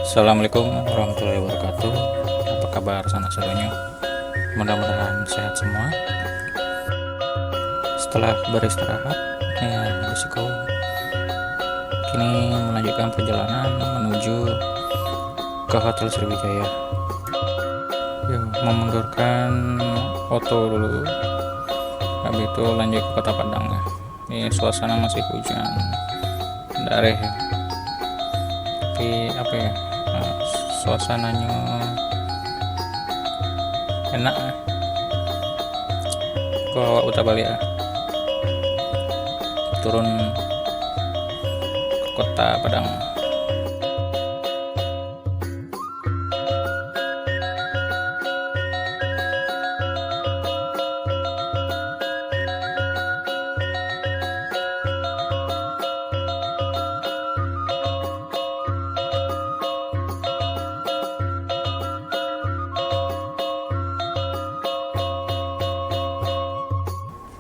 Assalamualaikum warahmatullahi wabarakatuh. Apa kabar sanak sadonyo? Mudah-mudahan sehat semua. Setelah beristirahat, ya risiko kini melanjutkan perjalanan menuju ke Hotel Sriwijaya. Yuk, memundurkan foto dulu. Habis itu lanjut ke Kota Padang ya. Ini suasana masih hujan. Dari tapi apa ya? Suasananya enak ya. Kalau udah balik ya, turun ke Kota Padang.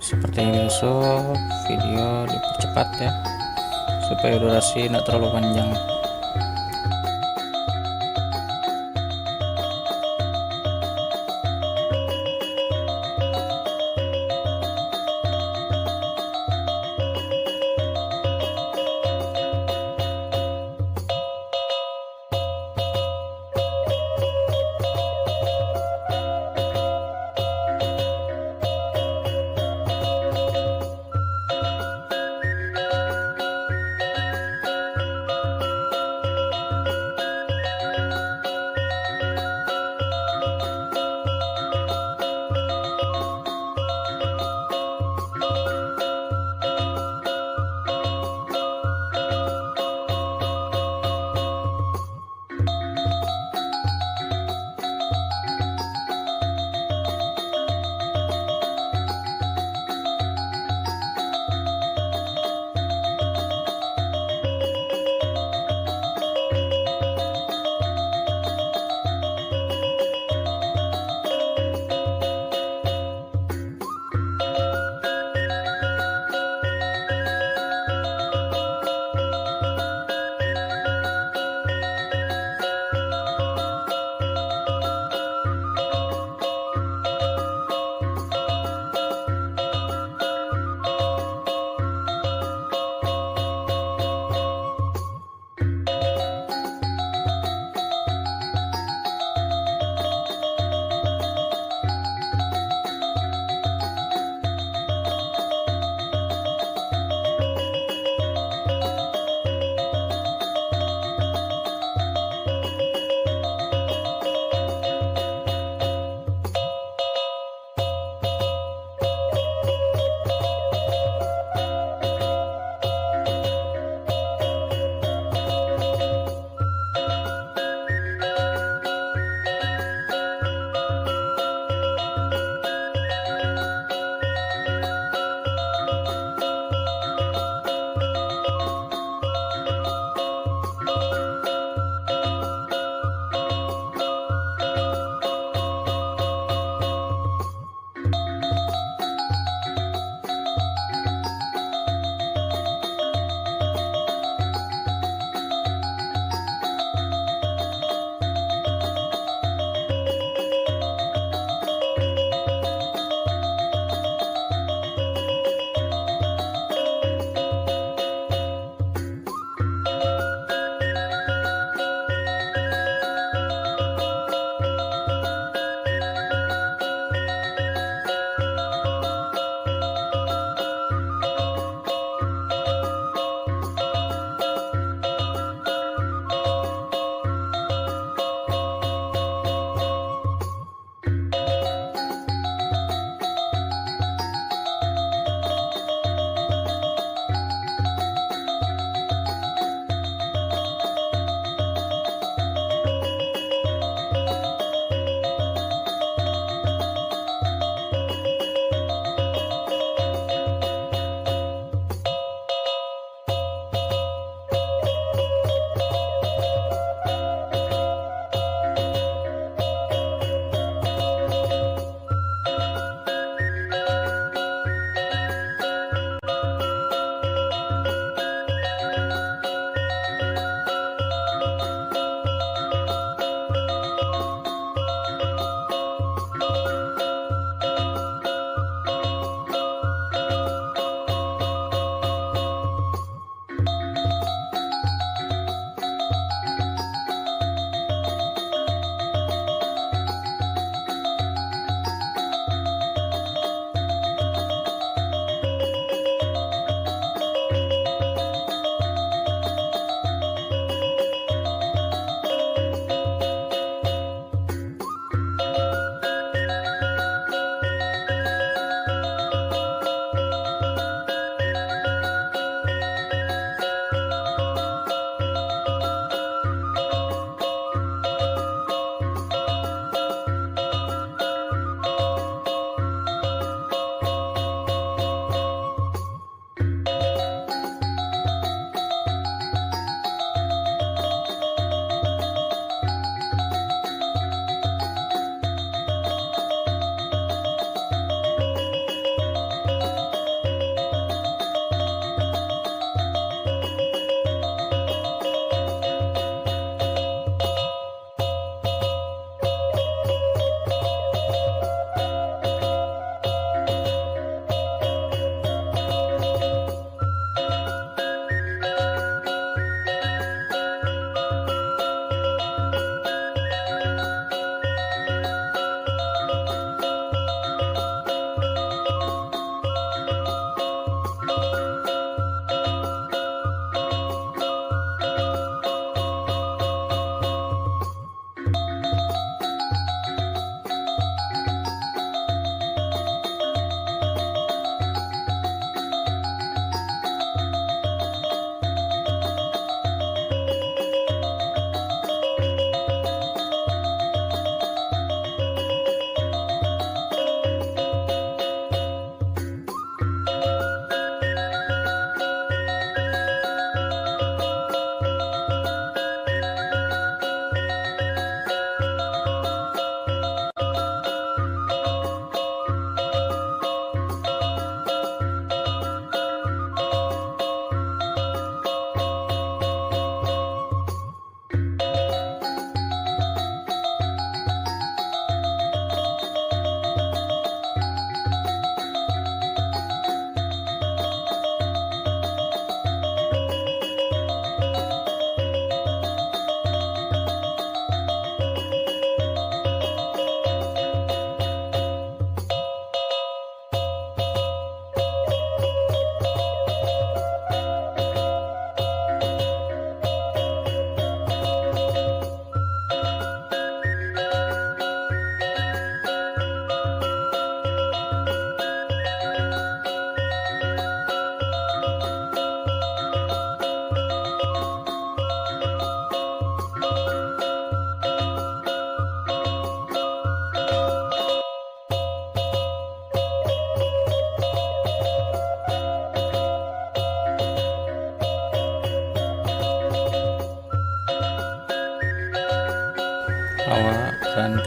Seperti biasa, video dipercepat ya, supaya durasi tidak terlalu panjang.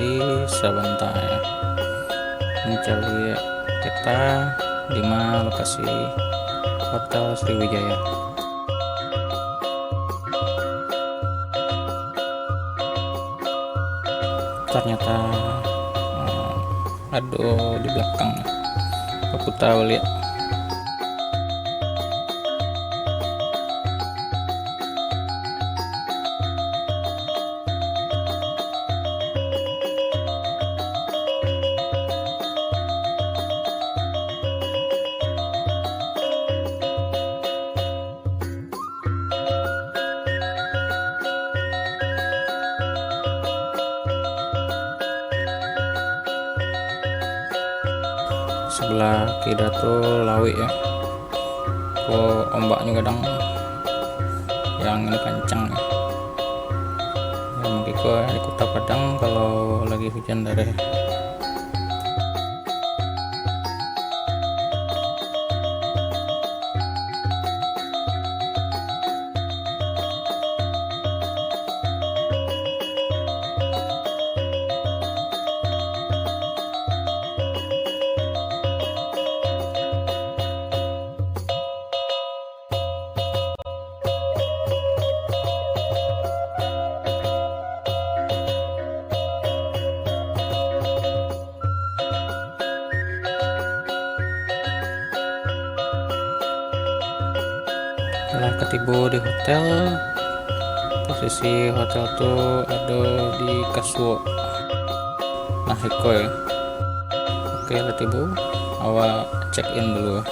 di Sabanta ya. Mencari peta 5 lokasi Hotel Sriwijaya. Ternyata aduh di belakang aku tahu lihat. Sebelah kiri tuh Lawi ya. Kok ombaknya kadang yang ini kencang ya. Mungkin kok di Kota Padang kalau lagi hujan deras. Setelah ketiba di hotel, posisi hotel tuh ada di Kasuo Nahiko ya. Oke, ketiba awak check in dulu.